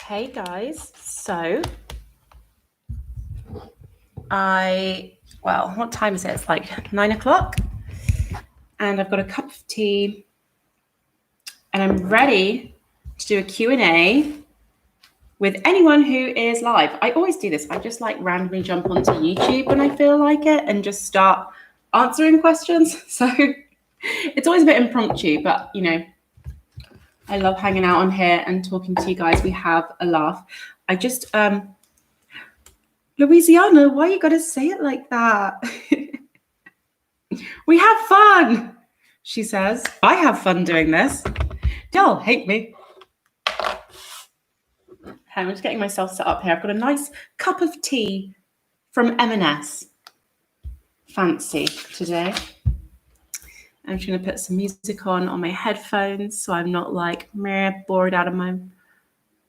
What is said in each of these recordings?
Hey guys, so what time is it? It's like 9 o'clock and I've got a cup of tea and I'm ready to do a Q&A with anyone who is live. I always do this. I just like randomly jump onto YouTube when I feel like it and just start answering questions. So it's always a bit impromptu, but you know, I love hanging out on here and talking to you guys. We have a laugh. I just, Louisiana, why you gotta say it like that? We have fun, she says. I have fun doing this. Y'all hate me. I'm just getting myself set up here. I've got a nice cup of tea from M&S. Fancy today. I'm just going to put some music on my headphones so I'm not like bored out of my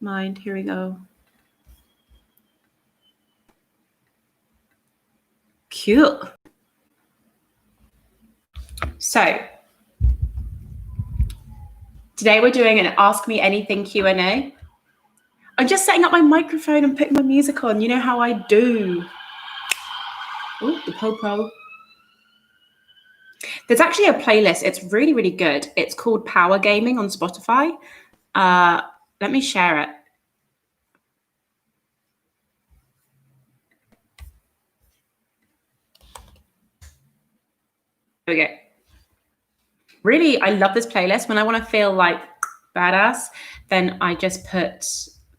mind. Here we go. Cute. So today we're doing an Ask Me Anything Q&A. I'm just setting up my microphone and putting my music on. You know how I do. Oh, the popo. There's actually a playlist. It's really, really good. It's called Power Gaming on Spotify. Let me share it. Okay. Really, I love this playlist. When I want to feel like badass, then I just put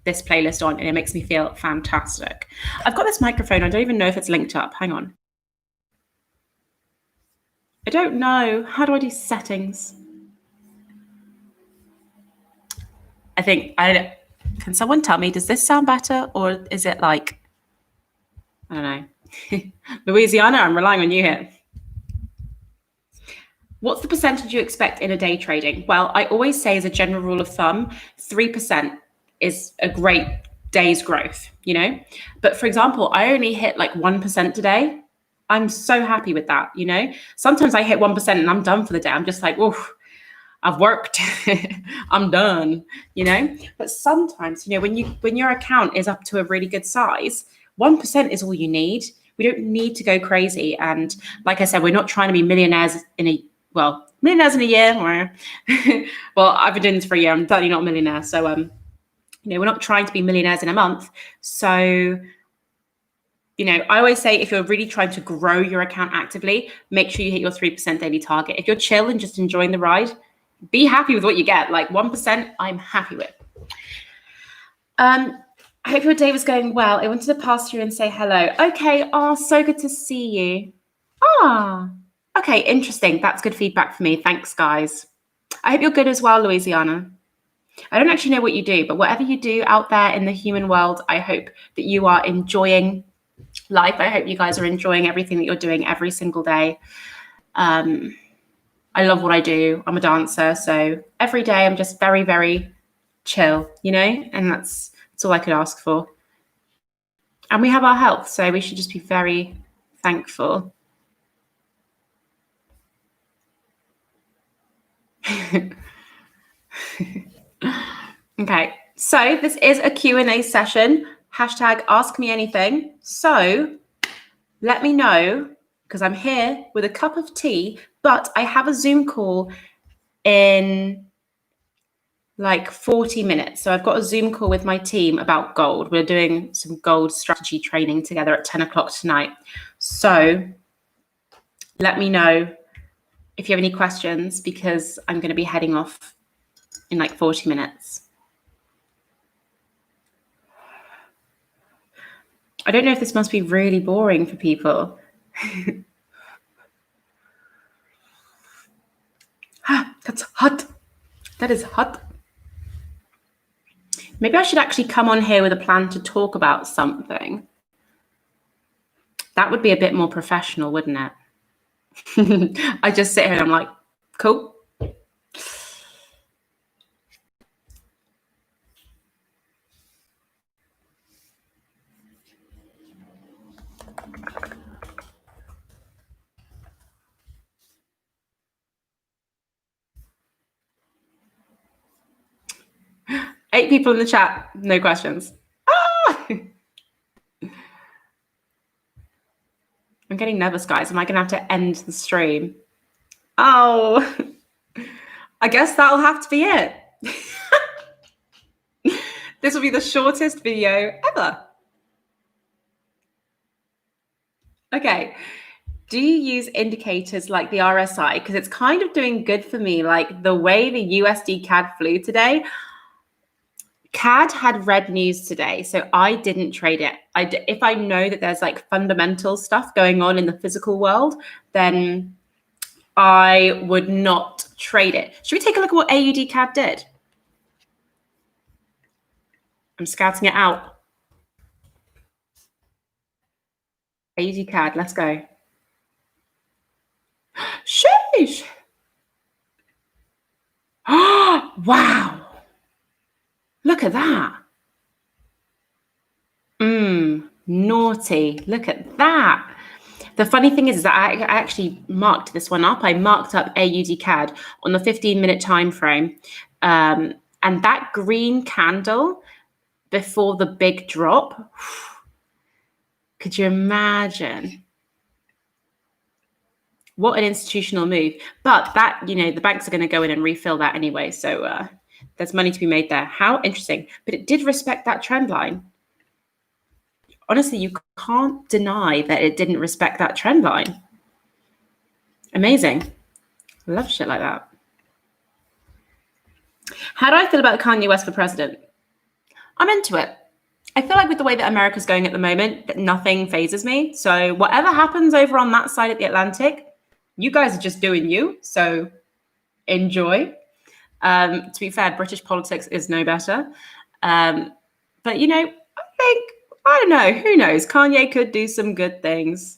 this playlist on and it makes me feel fantastic. I've got this microphone. I don't even know if it's linked up. Hang on. I don't know. How do I do settings? Can someone tell me, does this sound better or is it like, I don't know. Louisiana, I'm relying on you here. What's the percentage you expect in a day trading? Well, I always say as a general rule of thumb, 3% is a great day's growth, you know? But for example, I only hit like 1% today. I'm so happy with that, you know? Sometimes I hit 1% and I'm done for the day. I'm just like, oof, I've worked, I'm done, you know? But sometimes, you know, when your account is up to a really good size, 1% is all you need. We don't need to go crazy. And like I said, we're not trying to be millionaires in a year. Well, I've been doing this for a year. I'm certainly not a millionaire. So, you know, we're not trying to be millionaires in a month. So, you know, I always say if you're really trying to grow your account actively, make sure you hit your 3% daily target. If you're chill and just enjoying the ride, be happy with what you get. Like 1%, I'm happy with. I hope your day was going well. I wanted to pass through and say hello. Okay. Oh, so good to see you. Okay, interesting. That's good feedback for me. Thanks, guys. I hope you're good as well, Louisiana. I don't actually know what you do, but whatever you do out there in the human world, I hope that you are enjoying life. I hope you guys are enjoying everything that you're doing every single day. I love what I do. I'm a dancer, so every day I'm just very, very chill, you know, and that's all I could ask for. And we have our health, so we should just be very thankful. Okay, so this is a Q&A session. Hashtag ask me anything. So let me know, because I'm here with a cup of tea, but I have a Zoom call in like 40 minutes. So I've got a Zoom call with my team about gold. We're doing some gold strategy training together at 10 o'clock tonight. So let me know if you have any questions, because I'm going to be heading off in like 40 minutes. I don't know if this must be really boring for people. That's hot. That is hot. Maybe I should actually come on here with a plan to talk about something. That would be a bit more professional, wouldn't it? I just sit here and I'm like, cool. 8 people in the chat, no questions. Ah! I'm getting nervous, guys. Am I going to have to end the stream? Oh, I guess that'll have to be it. This will be the shortest video ever. Okay. Do you use indicators like the RSI? Because it's kind of doing good for me. Like the way the USD CAD flew today, CAD had red news today, so I didn't trade it. If I know that there's like fundamental stuff going on in the physical world, then I would not trade it. Should we take a look at what AUD CAD did? I'm scouting it out. AUD CAD, let's go. Sheesh. Oh, wow. Look at that. Naughty. Look at that. The funny thing is that I actually marked this one up. I marked up AUD CAD on the 15-minute time frame. And that green candle before the big drop, could you imagine? What an institutional move. But that, the banks are going to go in and refill that anyway. So there's money to be made there. How interesting. But it did respect that trend line. Honestly, you can't deny that it didn't respect that trend line. Amazing. Love shit like that. How do I feel about Kanye West for president? I'm into it. I feel like with the way that America's going at the moment, that nothing phases me. So whatever happens over on that side of the Atlantic, you guys are just doing you. So enjoy. To be fair, British politics is no better. But, I don't know. Who knows? Kanye could do some good things.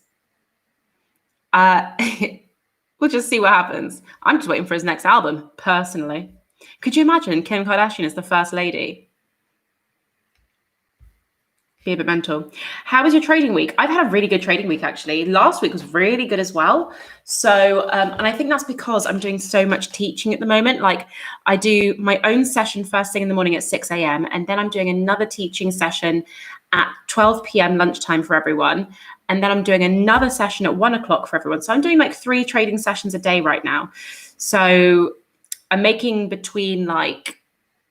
We'll just see what happens. I'm just waiting for his next album, personally. Could you imagine Kim Kardashian as the first lady? Be a bit mental. How was your trading week? I've had a really good trading week, actually. Last week was really good as well. So, and I think that's because I'm doing so much teaching at the moment. Like I do my own session first thing in the morning at 6 a.m. And then I'm doing another teaching session at 12 p.m. lunchtime for everyone. And then I'm doing another session at 1 o'clock for everyone. So I'm doing like 3 trading sessions a day right now. So I'm making between like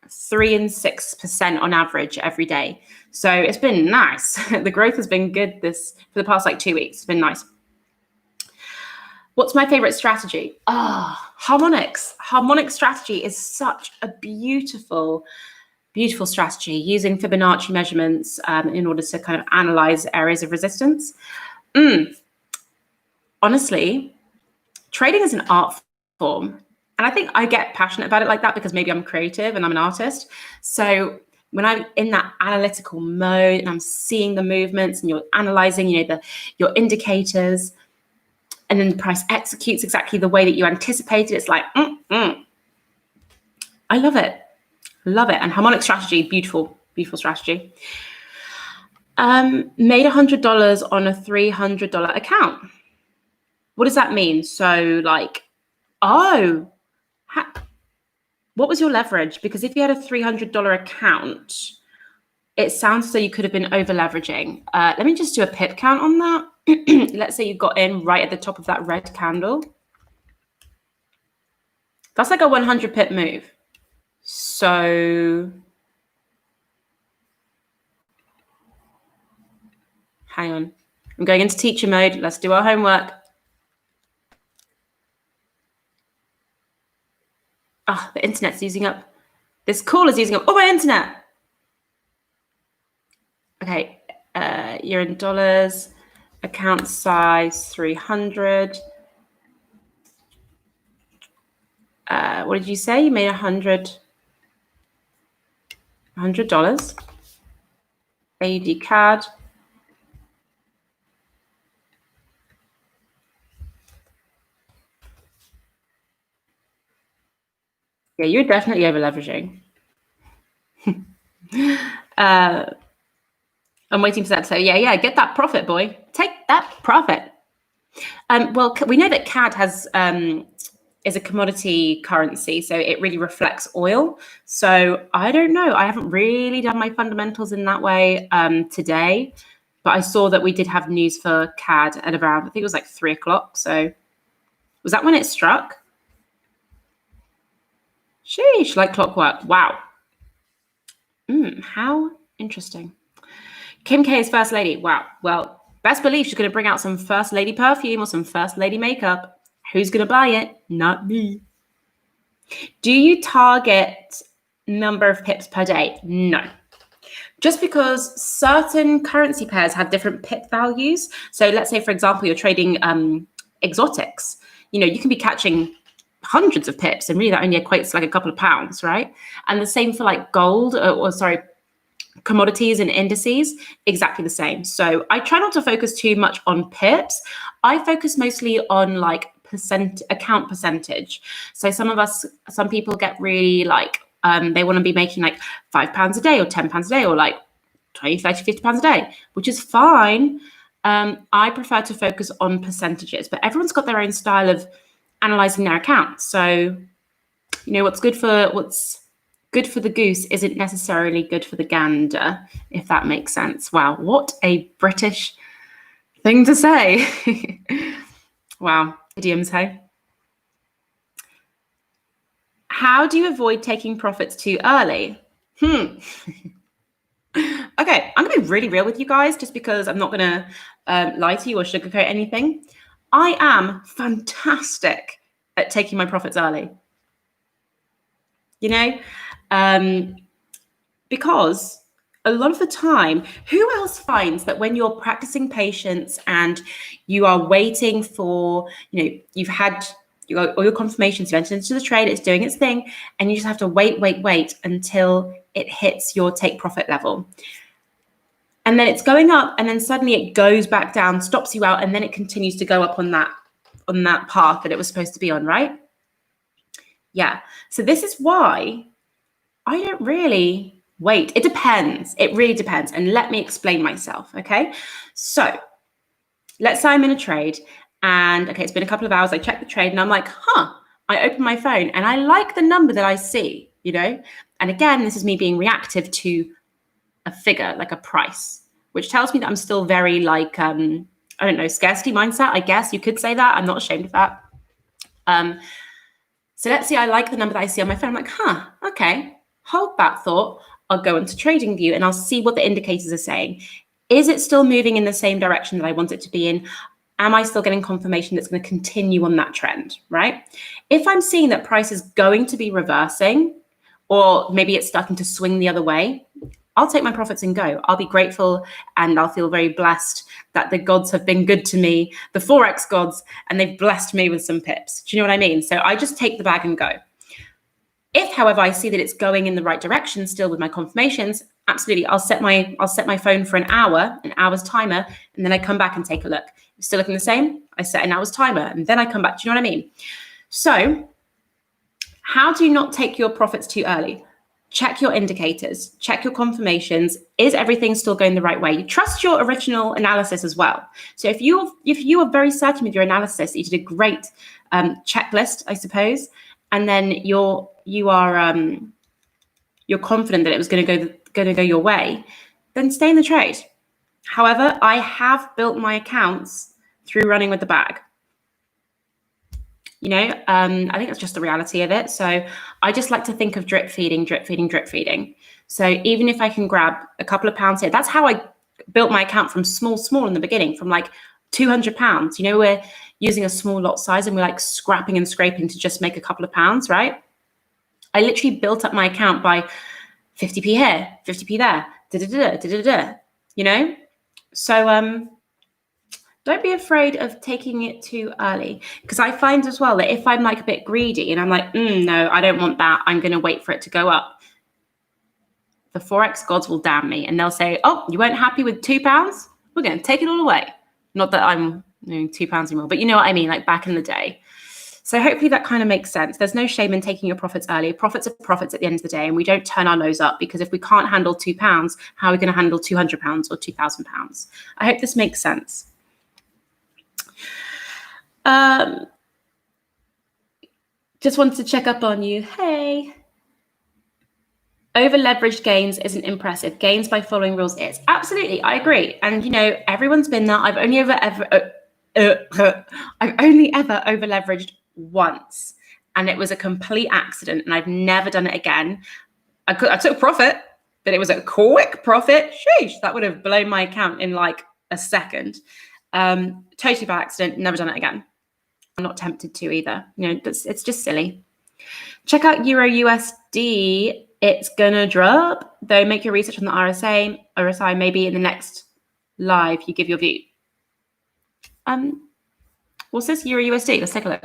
3 and 6% on average every day. So it's been nice. The growth has been good for the past like 2 weeks. It's been nice. What's my favorite strategy? Harmonics. Harmonic strategy is such a beautiful, beautiful strategy using Fibonacci measurements in order to kind of analyze areas of resistance. Honestly, trading is an art form. And I think I get passionate about it like that because maybe I'm creative and I'm an artist. So when I'm in that analytical mode and I'm seeing the movements and you're analyzing, your indicators, and then the price executes exactly the way that you anticipated, it's like, I love it. Love it. And harmonic strategy, beautiful, beautiful strategy. Made $100 on a $300 account. What does that mean? So like, what was your leverage? Because if you had a $300 account, it sounds as though you could have been over leveraging. Let me just do a pip count on that. Let's say you got in right at the top of that red candle. That's like a 100 pip move. So hang on. I'm going into teacher mode. Let's do our homework. The internet's using up. This call is using up all my internet. Okay, you're in dollars. Account size 300. What did you say? You made $100. AUD CAD. Yeah, you're definitely over leveraging. I'm waiting for that to say, yeah, get that profit, boy. Take that profit. Well, we know that CAD has is a commodity currency, so it really reflects oil. So I don't know. I haven't really done my fundamentals in that way today, but I saw that we did have news for CAD at around, I think it was like 3 o'clock. So was that when it struck? Sheesh, like clockwork. Wow. How interesting. Kim K is first lady. Wow. Well, best believe she's going to bring out some first lady perfume or some first lady makeup. Who's going to buy it? Not me. Do you target number of pips per day? No. Just because certain currency pairs have different pip values. So let's say, for example, you're trading exotics. You can be catching hundreds of pips, and really that only equates to like a couple of pounds, right? And the same for like gold, commodities and indices, exactly the same. So I try not to focus too much on pips. I focus mostly on like account percentage. So some people get really like, they want to be making like £5 a day or £10 a day or like 20, 30, £50 a day, which is fine. I prefer to focus on percentages, but everyone's got their own style of analyzing their accounts. So, what's good for the goose isn't necessarily good for the gander, if that makes sense. Wow, what a British thing to say. Wow, idioms, hey? How do you avoid taking profits too early? Okay, I'm going to be really real with you guys, just because I'm not going to lie to you or sugarcoat anything. I am fantastic at taking my profits early. Because a lot of the time, who else finds that when you're practicing patience and you are waiting for, you've had all your confirmations, you entered into the trade, it's doing its thing, and you just have to wait until it hits your take profit level. And then it's going up, and then suddenly it goes back down, stops you out, and then it continues to go up on that path that it was supposed to be on, right? Yeah. So this is why I don't really wait. It depends. It really depends. And let me explain myself, okay? So let's say I'm in a trade and, okay, it's been a couple of hours. I check the trade and I'm like, I open my phone and I like the number that I see, And again, this is me being reactive to a figure, like a price, which tells me that I'm still very like, I don't know, scarcity mindset, I guess you could say that. I'm not ashamed of that. So let's say I like the number that I see on my phone. I'm like, okay, hold that thought. I'll go into TradingView and I'll see what the indicators are saying. Is it still moving in the same direction that I want it to be in? Am I still getting confirmation that's going to continue on that trend, right? If I'm seeing that price is going to be reversing, or maybe it's starting to swing the other way, I'll take my profits and go. I'll be grateful and I'll feel very blessed that the gods have been good to me, the Forex gods, and they've blessed me with some pips. Do you know what I mean? So I just take the bag and go. If, however, I see that it's going in the right direction still with my confirmations, absolutely, I'll set my phone for an hour's timer, and then I come back and take a look. It's still looking the same, I set an hour's timer, and then I come back. Do you know what I mean? So how do you not take your profits too early? Check your indicators, check your confirmations. Is everything still going the right way? You trust your original analysis as well. So if you are very certain with your analysis, you did a great checklist, I suppose, and then you're confident that it was going to go your way, then stay in the trade. However, I have built my accounts through running with the bag. I think that's just the reality of it. So I just like to think of drip feeding. So even if I can grab a couple of pounds here, that's how I built my account from small in the beginning, from like £200. We're using a small lot size and we're like scrapping and scraping to just make a couple of pounds, right? I literally built up my account by 50p here, 50p there, So don't be afraid of taking it too early, because I find as well that if I'm like a bit greedy and I'm like, no, I don't want that, I'm going to wait for it to go up, the Forex gods will damn me and they'll say, oh, you weren't happy with £2? We're going to take it all away. Not that I'm £2 anymore, but you know what I mean, like back in the day. So hopefully that kind of makes sense. There's no shame in taking your profits early. Profits are profits at the end of the day, and we don't turn our nose up, because if we can't handle £2, how are we going to handle £200 or £2,000? I hope this makes sense. Just wanted to check up on you. Hey. Over leveraged gains isn't impressive. Gains by following rules is. Absolutely, I agree. And everyone's been there. I've only ever over leveraged once, and it was a complete accident, and I've never done it again. I took profit, but it was a quick profit. Sheesh, that would have blown my account in like a second. Totally by accident. Never done it again. I'm not tempted to either. It's just silly. Check out Euro USD. It's gonna drop, though. Make your research on the RSI. Maybe in the next live you give your view. What's this? Euro USD. Let's take a look.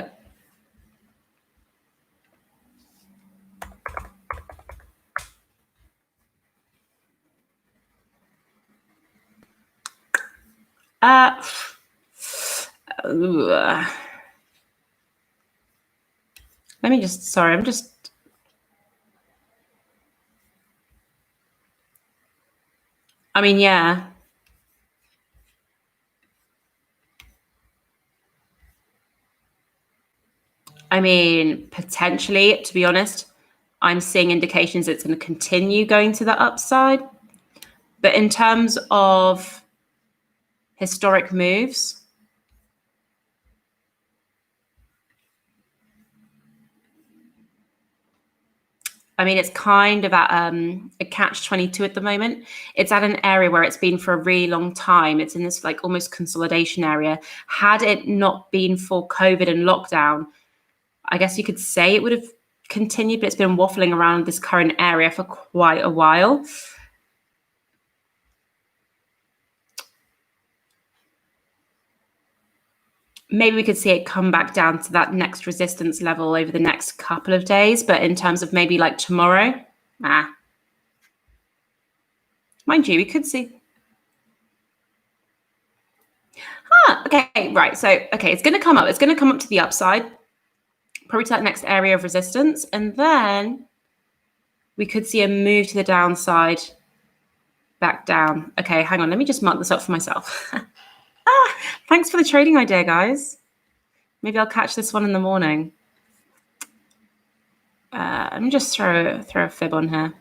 Let me just. Sorry, I'm just. I mean, yeah. I mean, potentially, to be honest, I'm seeing indications it's going to continue going to the upside. But in terms of historic moves, I mean, it's kind of at a catch-22 at the moment. It's at an area where it's been for a really long time. It's in this like almost consolidation area. Had it not been for COVID and lockdown, I guess you could say it would have continued, but it's been waffling around this current area for quite a while. Maybe we could see it come back down to that next resistance level over the next couple of days. But in terms of maybe like tomorrow, mind you, we could see. Okay, right. So, it's going to come up. It's going to come up to the upside, probably to that next area of resistance. And then we could see a move to the downside, back down. Okay, hang on. Let me just mark this up for myself. Thanks for the trading idea, guys. Maybe I'll catch this one in the morning. Let me just throw a fib on here.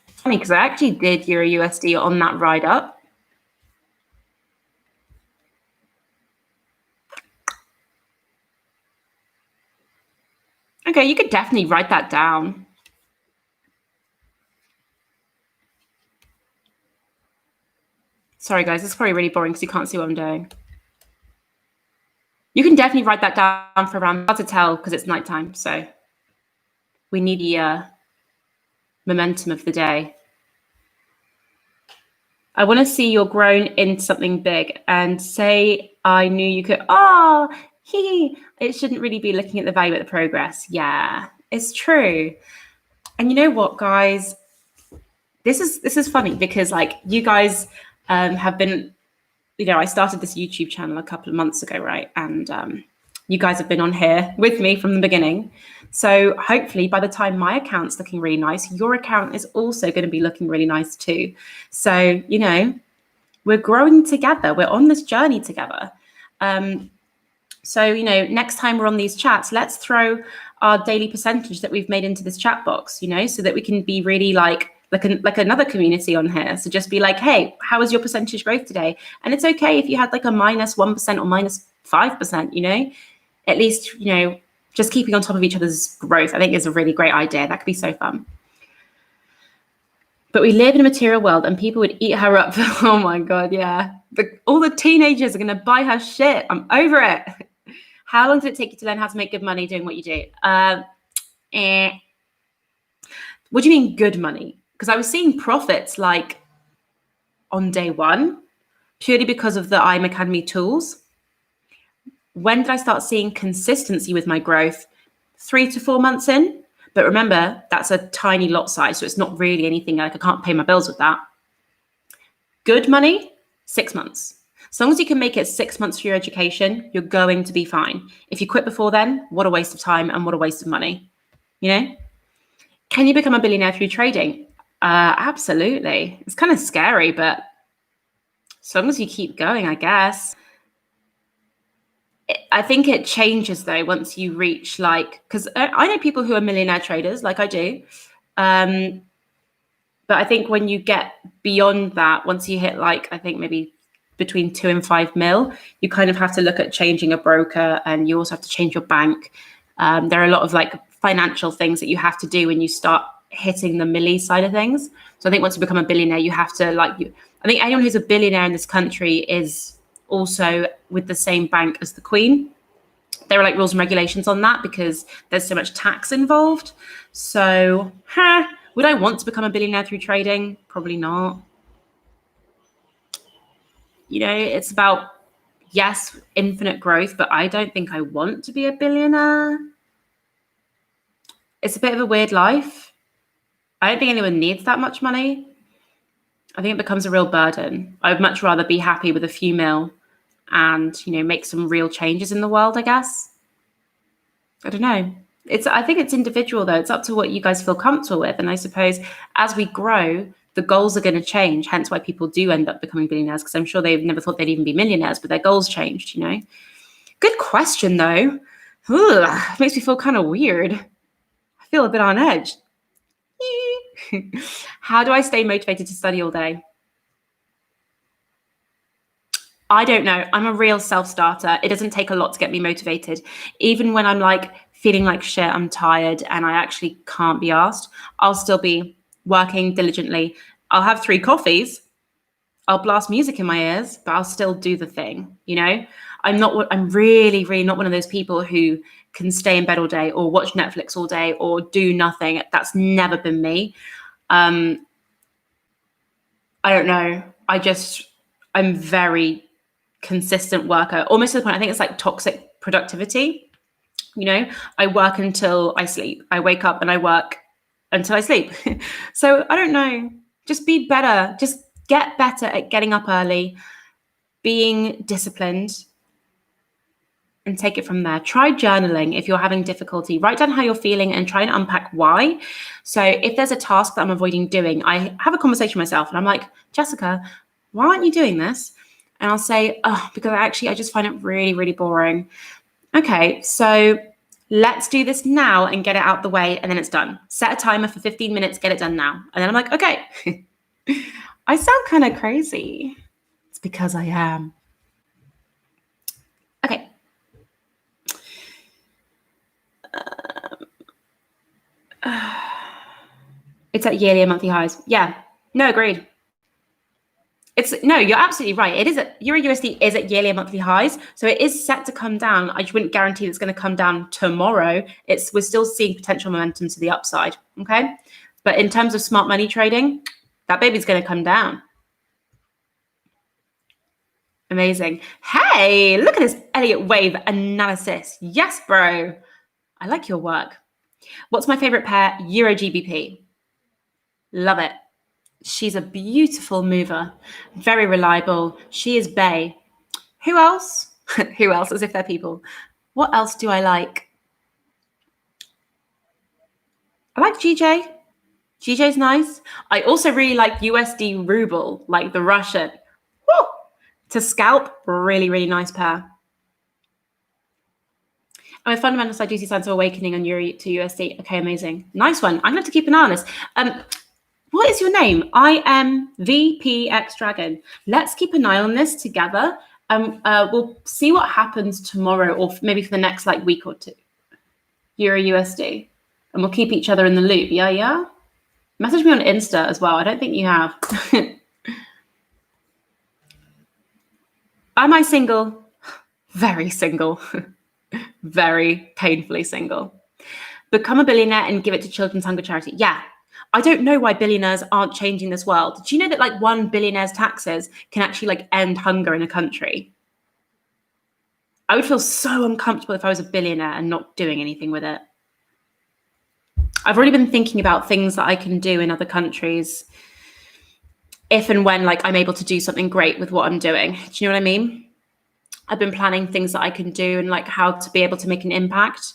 Funny, because I actually did Euro USD on that ride up. Okay, you could definitely write that down. Sorry, guys, this is probably really boring because you can't see what I'm doing. You can definitely write that down for around, hard to tell because it's nighttime. So we need the momentum of the day. I want to see you're grown into something big and say, I knew you could. It shouldn't really be looking at the value at the progress. Yeah, it's true. And you know what, guys? This is funny because like you guys have been, I started this YouTube channel a couple of months ago, right? And you guys have been on here with me from the beginning. So hopefully by the time my account's looking really nice, your account is also going to be looking really nice too. So, we're growing together. We're on this journey together. So, next time we're on these chats, let's throw our daily percentage that we've made into this chat box, so that we can be really like another community on here. So just be like, hey, how was your percentage growth today? And it's okay if you had like a -1% or -5%, at least, just keeping on top of each other's growth, I think is a really great idea. That could be so fun. But we live in a material world and people would eat her up. Oh my God, yeah. All the teenagers are going to buy her shit. I'm over it. How long did it take you to learn how to make good money doing what you do? What do you mean good money? Because I was seeing profits like on day one, purely because of the IM Academy tools. When did I start seeing consistency with my growth? 3 to 4 months in. But remember, that's a tiny lot size, so it's not really anything like I can't pay my bills with that. Good money, 6 months. As long as you can make it 6 months for your education, you're going to be fine. If you quit before then, what a waste of time and what a waste of money. Can you become a billionaire through trading? Absolutely. It's kind of scary, but as long as you keep going, I guess. I think it changes though once you reach like, because I know people who are millionaire traders, like I do. But I think when you get beyond that, once you hit like, I think maybe between 2 and 5 mil, you kind of have to look at changing a broker, and you also have to change your bank. There are a lot of like financial things that you have to do when you start hitting the milli side of things. So I think once you become a billionaire, you have to I think anyone who's a billionaire in this country is also with the same bank as the Queen. There are like rules and regulations on that because there's so much tax involved. So, would I want to become a billionaire through trading? Probably not. You know, it's about, yes, infinite growth, but I don't think I want to be a billionaire. It's a bit of a weird life. I don't think anyone needs that much money. I think it becomes a real burden. I would much rather be happy with a few mil and, you know, make some real changes in the world, I guess. I don't know. I think it's individual though. It's up to what you guys feel comfortable with. And I suppose as we grow, the goals are going to change. Hence why people do end up becoming billionaires, because I'm sure they've never thought they'd even be millionaires, but their goals changed, you know. Good question though. Ugh, makes me feel kind of weird. I feel a bit on edge. How do I stay motivated to study all day? I don't know. I'm a real self-starter. It doesn't take a lot to get me motivated. Even when I'm like feeling like shit, I'm tired and I actually can't be asked, I'll still be working diligently. I'll have 3 coffees. I'll blast music in my ears, but I'll still do the thing, you know? I'm really, really not one of those people who can stay in bed all day or watch Netflix all day or do nothing. That's never been me. I don't know. I'm very consistent worker, almost to the point, I think it's like toxic productivity. You know, I work until I sleep. I wake up and I work until I sleep. So I don't know. Just be better. Just get better at getting up early, being disciplined, and take it from there. Try journaling if you're having difficulty. Write down how you're feeling and try and unpack why. So if there's a task that I'm avoiding doing, I have a conversation with myself and I'm like, Jessica, why aren't you doing this? And I'll say, oh, because I just find it really, really boring. Okay, so let's do this now and get it out the way, and then it's done. Set a timer for 15 minutes, get it done now. And then I'm like, okay. I sound kind of crazy. It's because I am. Okay. It's at yearly and monthly highs. Yeah, no, agreed. You're absolutely right. It is Euro USD is at yearly and monthly highs, so it is set to come down. I just wouldn't guarantee it's going to come down tomorrow. We're still seeing potential momentum to the upside. Okay, but in terms of smart money trading, that baby's going to come down. Amazing. Hey, look at this Elliott wave analysis. Yes, bro. I like your work. What's my favorite pair? Euro GBP. Love it. She's a beautiful mover, very reliable. She is Bay. Who else? Who else? As if they're people. What else do I like? I like GJ. GJ's nice. I also really like USD ruble, like the Russian. Woo! To scalp, really, really nice pair. And my fundamental side, do see signs of awakening on Euro to USD. Okay, amazing. Nice one. I'm going to have to keep an eye on this. What is your name? I am VPX Dragon. Let's keep an eye on this together. We'll see what happens tomorrow, or maybe for the next like week or two. Euro USD, and we'll keep each other in the loop. Yeah. Message me on Insta as well. I don't think you have. Am I single? Very single. Very painfully single. Become a billionaire and give it to Children's Hunger Charity. Yeah. I don't know why billionaires aren't changing this world. Did you know that like one billionaire's taxes can actually like end hunger in a country? I would feel so uncomfortable if I was a billionaire and not doing anything with it. I've already been thinking about things that I can do in other countries if and when like I'm able to do something great with what I'm doing. Do you know what I mean? I've been planning things that I can do and like how to be able to make an impact,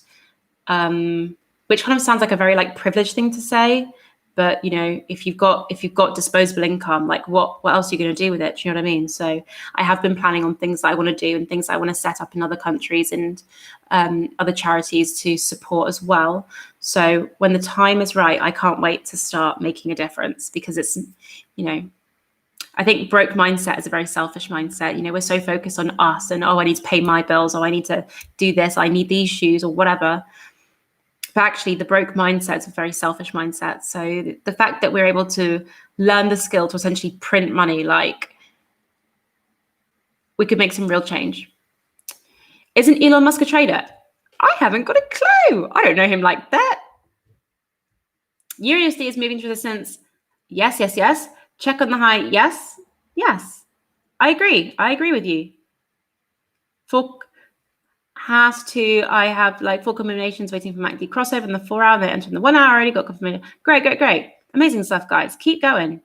which kind of sounds like a very like privileged thing to say. But if you've got disposable income, like what else are you going to do with it? Do you know what I mean? So I have been planning on things that I want to do and things I want to set up in other countries and other charities to support as well. So when the time is right, I can't wait to start making a difference, because it's, I think broke mindset is a very selfish mindset. We're so focused on us and, oh, I need to pay my bills, or I need to do this, I need these shoes or whatever. But actually, the broke mindset is a very selfish mindset. So the fact that we're able to learn the skill to essentially print money, like, we could make some real change. Isn't Elon Musk a trader? I haven't got a clue. I don't know him like that. USD is moving to resistance. Yes, yes, yes. Check on the high. Yes, yes. I agree with you. I have like 4 combinations waiting for MACD crossover in the 4 hour, then entering the 1 hour. I already got confirmation. Great. Amazing stuff, guys. Keep going.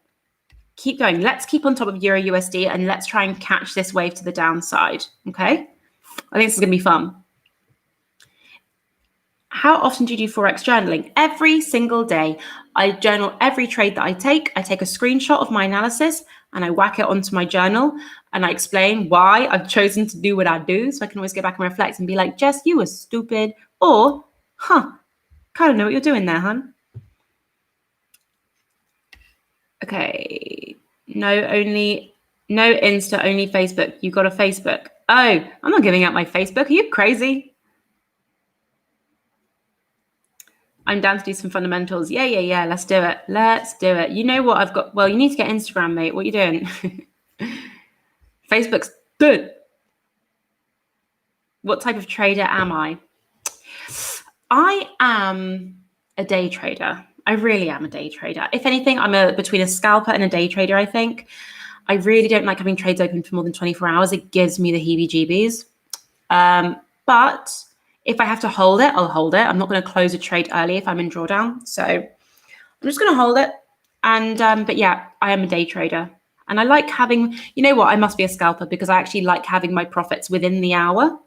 Let's keep on top of Euro USD and let's try and catch this wave to the downside. Okay. I think this is going to be fun. How often do you do Forex journaling? Every single day. I journal every trade that I take. I take a screenshot of my analysis and I whack it onto my journal, and I explain why I've chosen to do what I do, so I can always go back and reflect and be like, Jess, you were stupid, or, kind of know what you're doing there, hun. Okay. No Insta, only Facebook. You got a Facebook. Oh, I'm not giving out my Facebook. Are you crazy? I'm down to do some fundamentals. Yeah. Let's do it. You know what I've got? Well, you need to get Instagram, mate. What are you doing? Facebook's good. What type of trader am I? I am a day trader. I really am a day trader. If anything, I'm between a scalper and a day trader, I think. I really don't like having trades open for more than 24 hours. It gives me the heebie-jeebies. But if I have to hold it, I'll hold it. I'm not going to close a trade early if I'm in drawdown. So I'm just going to hold it. And but yeah, I am a day trader. And I like having, I must be a scalper because I actually like having my profits within the hour.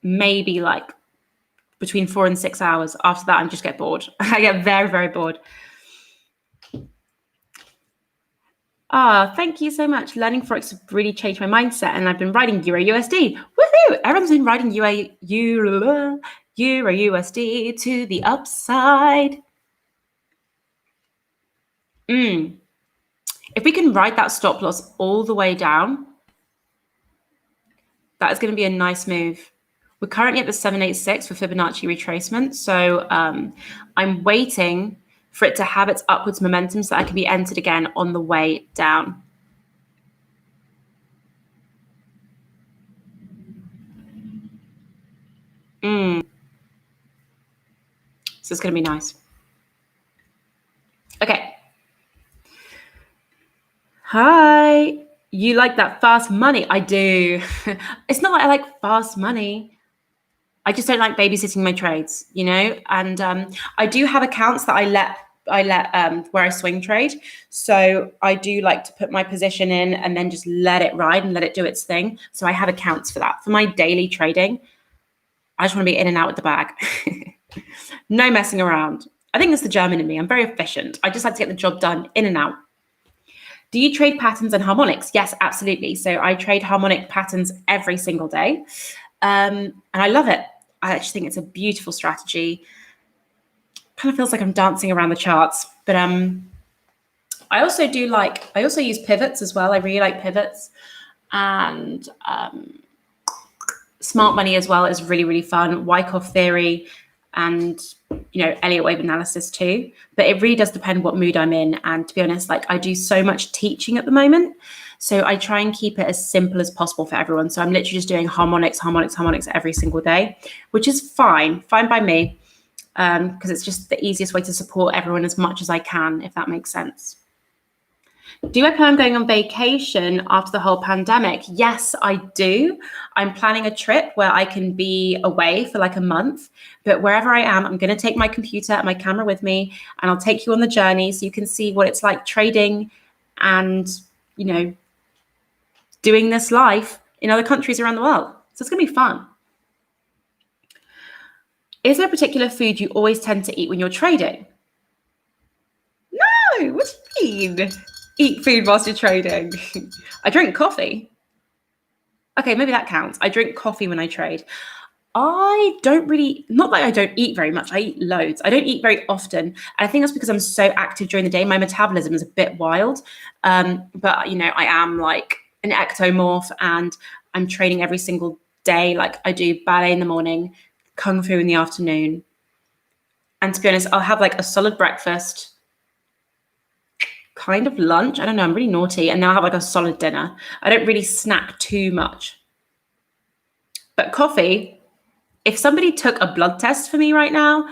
Maybe like between 4 and 6 hours. After that, I just get bored. I get very, very bored. Thank you so much. Learning Forex really changed my mindset, and I've been writing Euro USD. Woohoo! Everyone's been writing Euro USD to the upside. If we can ride that stop loss all the way down, that is going to be a nice move. We're currently at the 786 for Fibonacci retracement. So I'm waiting for it to have its upwards momentum so that I can be entered again on the way down. So it's going to be nice. Okay. Hi. You like that fast money? I do. It's not like I like fast money. I just don't like babysitting my trades, and I do have accounts that I let where I swing trade. So I do like to put my position in and then just let it ride and let it do its thing. So I have accounts for that. For my daily trading, I just want to be in and out with the bag. No messing around. I think that's the German in me. I'm very efficient. I just like to get the job done, in and out. Do you trade patterns and harmonics? Yes, absolutely. So I trade harmonic patterns every single day. And I love it. I actually think it's a beautiful strategy. Kind of feels like I'm dancing around the charts. But I also use pivots as well. I really like pivots. And smart money as well is really, really fun. Wyckoff theory and Elliott wave analysis too. But it really does depend what mood I'm in. And to be honest, like, I do so much teaching at the moment, so I try and keep it as simple as possible for everyone. So I'm literally just doing harmonics every single day, which is fine by me, because it's just the easiest way to support everyone as much as I can, if that makes sense. Do I plan on going on vacation after the whole pandemic? Yes, I do. I'm planning a trip where I can be away for like a month, but wherever I am, I'm going to take my computer and my camera with me, and I'll take you on the journey so you can see what it's like trading and, doing this life in other countries around the world. So it's going to be fun. Is there a particular food you always tend to eat when you're trading? No, what do you mean? Eat food whilst you're trading. I drink coffee. Okay, maybe that counts. I drink coffee when I trade. I don't really, not that I don't eat very much, I eat loads. I don't eat very often. And I think that's because I'm so active during the day. My metabolism is a bit wild. But, I am like an ectomorph and I'm training every single day. Like I do ballet in the morning, kung fu in the afternoon. And to be honest, I'll have like a solid breakfast, kind of lunch. I don't know, I'm really naughty. And then I'll have like a solid dinner. I don't really snack too much. But coffee, if somebody took a blood test for me right now,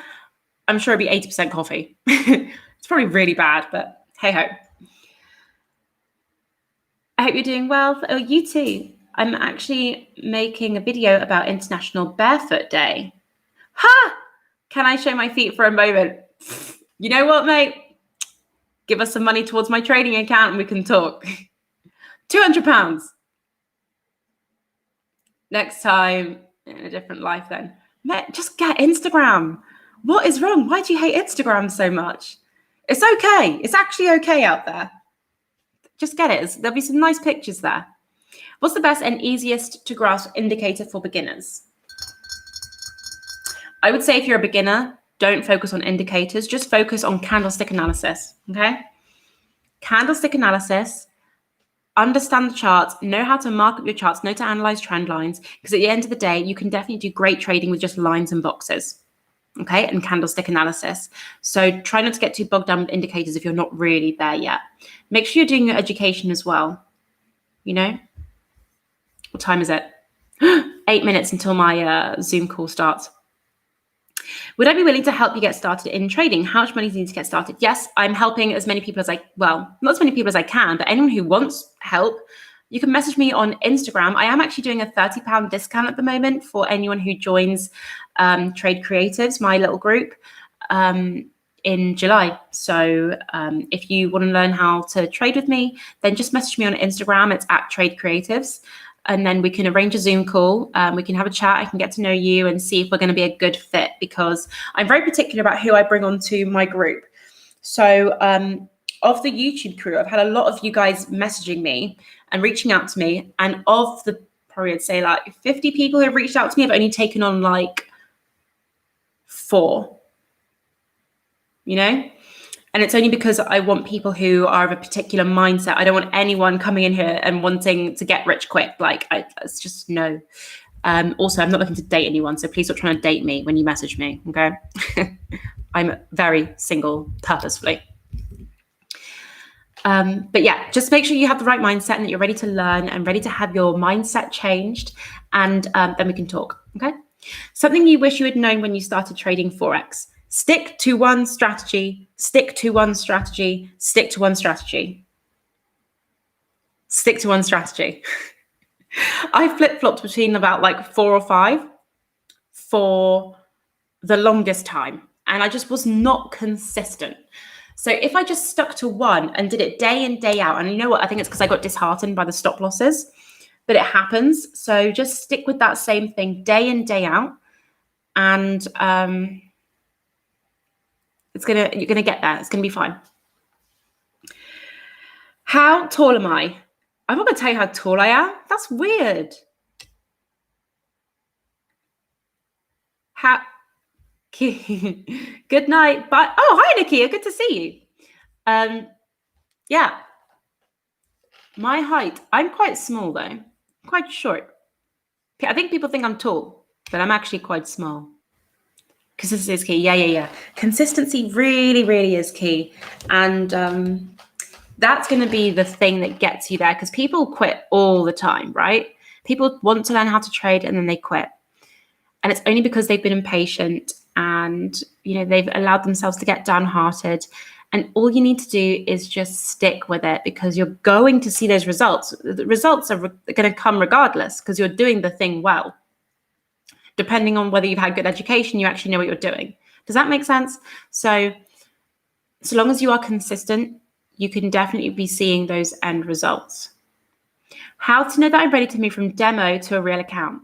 I'm sure it'd be 80% coffee. It's probably really bad, but hey ho. I hope you're doing well. Oh, you too. I'm actually making a video about International Barefoot Day. Ha! Can I show my feet for a moment? You know what, mate? Give us some money towards my trading account and we can talk. £200. Next time in a different life then. Mate, just get Instagram. What is wrong? Why do you hate Instagram so much? It's okay. It's actually okay out there. Just get it. There'll be some nice pictures there. What's the best and easiest to grasp indicator for beginners? I would say if you're a beginner, don't focus on indicators. Just focus on candlestick analysis, okay? Candlestick analysis, understand the charts, know how to mark up your charts, know to analyze trend lines, because at the end of the day, you can definitely do great trading with just lines and boxes, okay, and candlestick analysis. So try not to get too bogged down with indicators if you're not really there yet. Make sure you're doing your education as well, What time is it? 8 minutes until my Zoom call starts. Would I be willing to help you get started in trading? How much money do you need to get started? Yes, I'm helping as many people as not as many people as I can, but anyone who wants help, you can message me on Instagram. I am actually doing a £30 discount at the moment for anyone who joins Trade Creatives, my little group, in July. So if you want to learn how to trade with me, then just message me on Instagram. It's at Trade Creatives. And then we can arrange a Zoom call. We can have a chat. I can get to know you and see if we're going to be a good fit, because I'm very particular about who I bring onto my group. So of the YouTube crew, I've had a lot of you guys messaging me and reaching out to me. And of the, probably I'd say like 50 people who have reached out to me, I've only taken on like 4, And it's only because I want people who are of a particular mindset. I don't want anyone coming in here and wanting to get rich quick. It's just no. Also, I'm not looking to date anyone, so please stop trying to date me when you message me, okay? I'm very single purposefully. But yeah, just make sure you have the right mindset and that you're ready to learn and ready to have your mindset changed, and then we can talk, okay? Something you wish you had known when you started trading Forex. Stick to one strategy, stick to one strategy, stick to one strategy. Stick to one strategy. I flip-flopped between about like 4 or 5 for the longest time, and I just was not consistent. So if I just stuck to one and did it day in, day out, and you know what, I think it's because I got disheartened by the stop losses, but it happens. So just stick with that same thing day in, day out, and you're gonna get there. It's gonna be fine. How tall am I? I'm not gonna tell you how tall I am. That's weird. Good night. Bye. Oh, hi, Nikia. Good to see you. Yeah. My height. I'm quite small though. Quite short. I think people think I'm tall, but I'm actually quite small. Consistency is key. Yeah. Consistency really, really is key. And that's going to be the thing that gets you there, because people quit all the time, right? People want to learn how to trade and then they quit. And it's only because they've been impatient and, they've allowed themselves to get downhearted. And all you need to do is just stick with it, because you're going to see those results. The results are going to come regardless, because you're doing the thing well. Depending on whether you've had good education, you actually know what you're doing. Does that make sense? So long as you are consistent, you can definitely be seeing those end results. How to know that I'm ready to move from demo to a real account?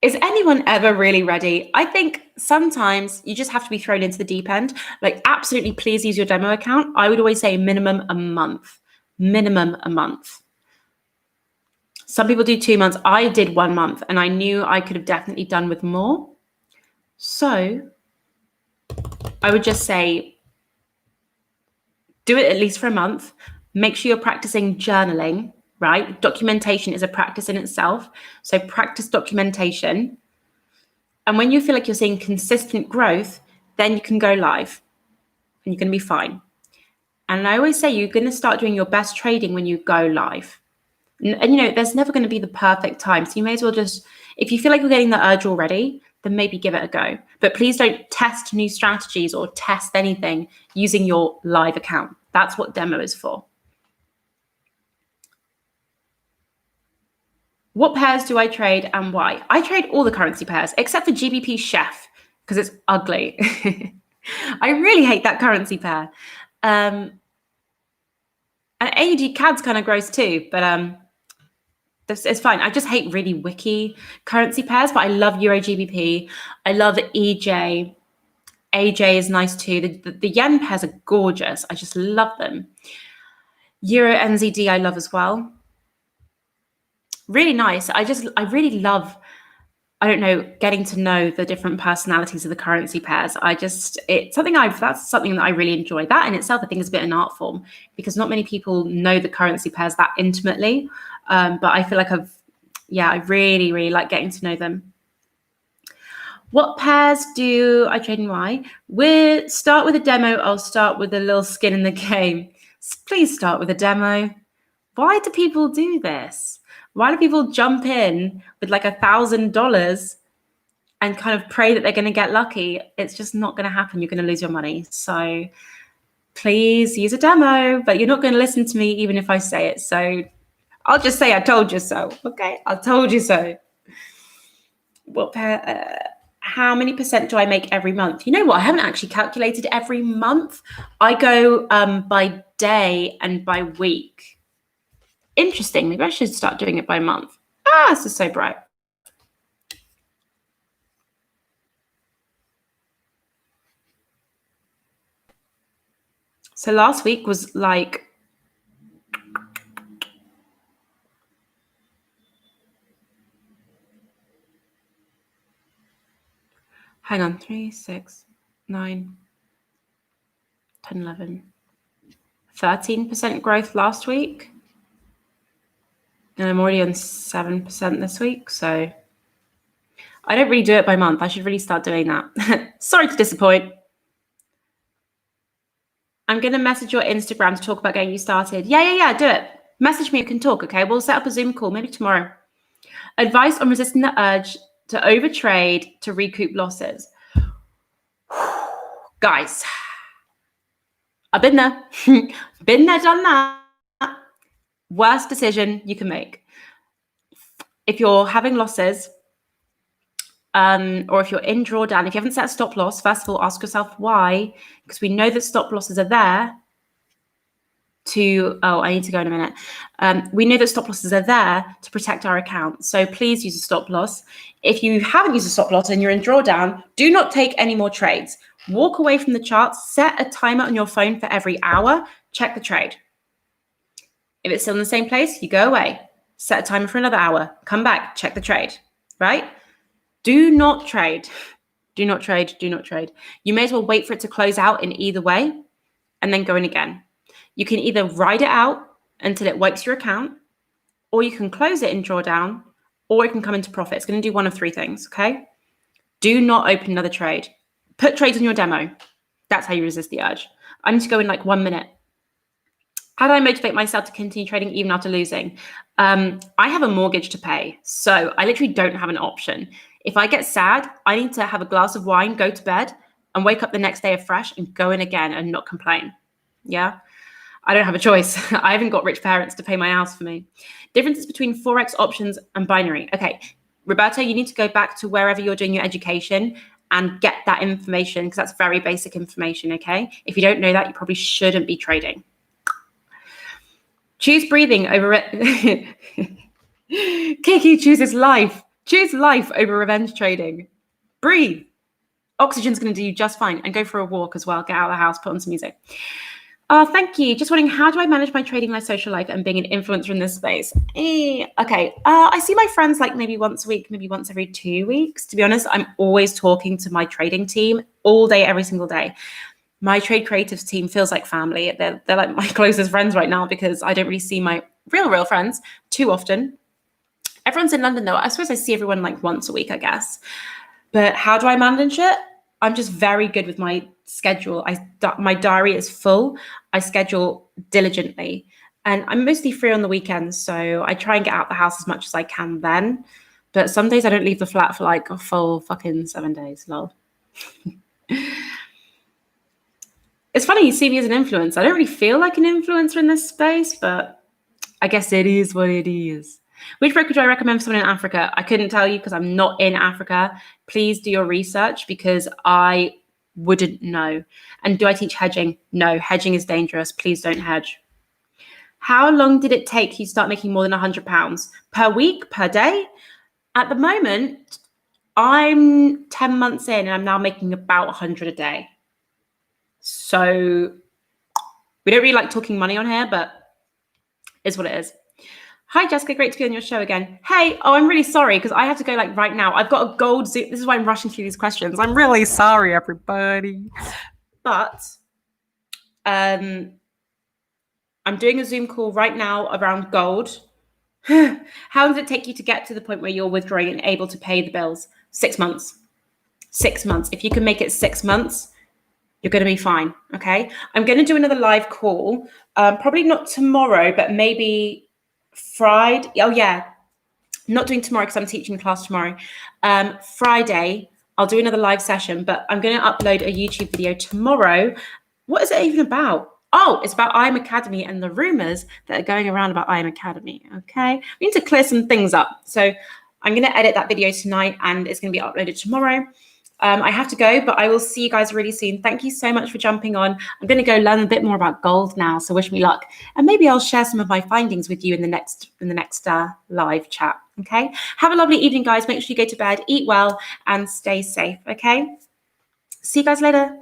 Is anyone ever really ready? I think sometimes you just have to be thrown into the deep end. Like, absolutely, please use your demo account. I would always say minimum a month. Minimum a month. Some people do 2 months. I did 1 month, and I knew I could have definitely done with more. So I would just say, do it at least for a month. Make sure you're practicing journaling, right? Documentation is a practice in itself. So practice documentation. And when you feel like you're seeing consistent growth, then you can go live and you're going to be fine. And I always say you're going to start doing your best trading when you go live. And you know, there's never going to be the perfect time. So you may as well just, if you feel like you're getting the urge already, then maybe give it a go. But please don't test new strategies or test anything using your live account. That's what demo is for. What pairs do I trade and why? I trade all the currency pairs except for GBP Chef because it's ugly. I really hate that currency pair. And AUD CAD's kind of gross too, but it's fine. I just hate really wicky currency pairs, but I love Euro GBP. I love EJ. AJ is nice too. The yen pairs are gorgeous. I just love them. Euro NZD I love as well. Really nice. I really love, I don't know, getting to know the different personalities of the currency pairs. That's something that I really enjoy. That in itself, I think, is a bit an art form because not many people know the currency pairs that intimately. But I feel like I really, really like getting to know them. What pairs do I trade and why? We'll start with a demo. I'll start with a little skin in the game. Please start with a demo. Why do people do this? Why do people jump in with like $1,000 and kind of pray that they're going to get lucky? It's just not going to happen. You're going to lose your money. So please use a demo, but you're not going to listen to me even if I say it. So I'll just say I told you so. Okay, I told you so. What pair? How many percent do I make every month? You know what? I haven't actually calculated every month. I go by day and by week. Interesting. Maybe I should start doing it by month. This is so bright. So last week was like, hang on, 3, 6, 9, 10, 11, 13% growth last week. And I'm already on 7% this week. So I don't really do it by month. I should really start doing that. Sorry to disappoint. I'm going to message your Instagram to talk about getting you started. Yeah, do it. Message me, you can talk, okay? We'll set up a Zoom call, maybe tomorrow. Advice on resisting the urge to overtrade to recoup losses. Guys, I've been there. Been there, done that. Worst decision you can make. If you're having losses, or if you're in drawdown, if you haven't set a stop loss, first of all, ask yourself why, because we know that stop losses are there I need to go in a minute. We know that stop losses are there to protect our account. So please use a stop loss. If you haven't used a stop loss and you're in drawdown, do not take any more trades. Walk away from the charts, set a timer on your phone for every hour, check the trade. If it's still in the same place, you go away, set a timer for another hour, come back, check the trade, right? Do not trade. Do not trade. Do not trade. You may as well wait for it to close out in either way and then go in again. You can either ride it out until it wipes your account, or you can close it in drawdown, or it can come into profit. It's going to do one of three things, okay? Do not open another trade. Put trades on your demo. That's how you resist the urge. I need to go in like 1 minute. How do I motivate myself to continue trading even after losing? I have a mortgage to pay, so I literally don't have an option. If I get sad, I need to have a glass of wine, go to bed, and wake up the next day afresh and go in again and not complain. Yeah? I don't have a choice. I haven't got rich parents to pay my house for me. Differences between Forex options and binary. Okay, Roberto, you need to go back to wherever you're doing your education and get that information because that's very basic information, okay? If you don't know that, you probably shouldn't be trading. Choose breathing over it. Kiki chooses life. Choose life over revenge trading. Breathe. Oxygen's going to do you just fine. And go for a walk as well. Get out of the house, put on some music. Thank you. Just wondering, how do I manage my trading life, social life, and being an influencer in this space? Okay. I see my friends like maybe once a week, maybe once every 2 weeks. To be honest, I'm always talking to my trading team all day, every single day. My trade creatives team feels like family. They're like my closest friends right now because I don't really see my real friends too often. Everyone's in London though. I suppose I see everyone like once a week, I guess. But how do I manage it? I'm just very good with my schedule. My diary is full. I schedule diligently. And I'm mostly free on the weekends, so I try and get out the house as much as I can then. But some days I don't leave the flat for like a full fucking 7 days. Lol. It's funny you see me as an influencer. I don't really feel like an influencer in this space, but I guess it is what it is. Which broker do I recommend for someone in Africa? I couldn't tell you because I'm not in Africa. Please do your research because I wouldn't know. And do I teach hedging? No, hedging is dangerous. Please don't hedge. How long did it take you to start making more than £100 per week, per day? At the moment, I'm 10 months in and I'm now making about 100 a day. So we don't really like talking money on here, but it's what it is. Hi, Jessica. Great to be on your show again. Hey, I'm really sorry because I have to go like right now. I've got a gold Zoom. This is why I'm rushing through these questions. I'm really sorry, everybody. But I'm doing a Zoom call right now around gold. How does it take you to get to the point where you're withdrawing and able to pay the bills? 6 months. 6 months. If you can make it 6 months, you're going to be fine. Okay. I'm going to do another live call. Probably not tomorrow, but maybe Friday. Oh yeah, not doing tomorrow because I'm teaching class tomorrow. Friday, I'll do another live session, but I'm going to upload a YouTube video tomorrow. What is it even about? Oh, it's about IM Academy and the rumors that are going around about IM Academy. Okay, we need to clear some things up. So I'm going to edit that video tonight and it's going to be uploaded tomorrow. I have to go, but I will see you guys really soon. Thank you so much for jumping on. I'm going to go learn a bit more about gold now, so wish me luck. And maybe I'll share some of my findings with you in the next live chat. Okay. Have a lovely evening, guys. Make sure you go to bed, eat well, and stay safe. Okay. See you guys later.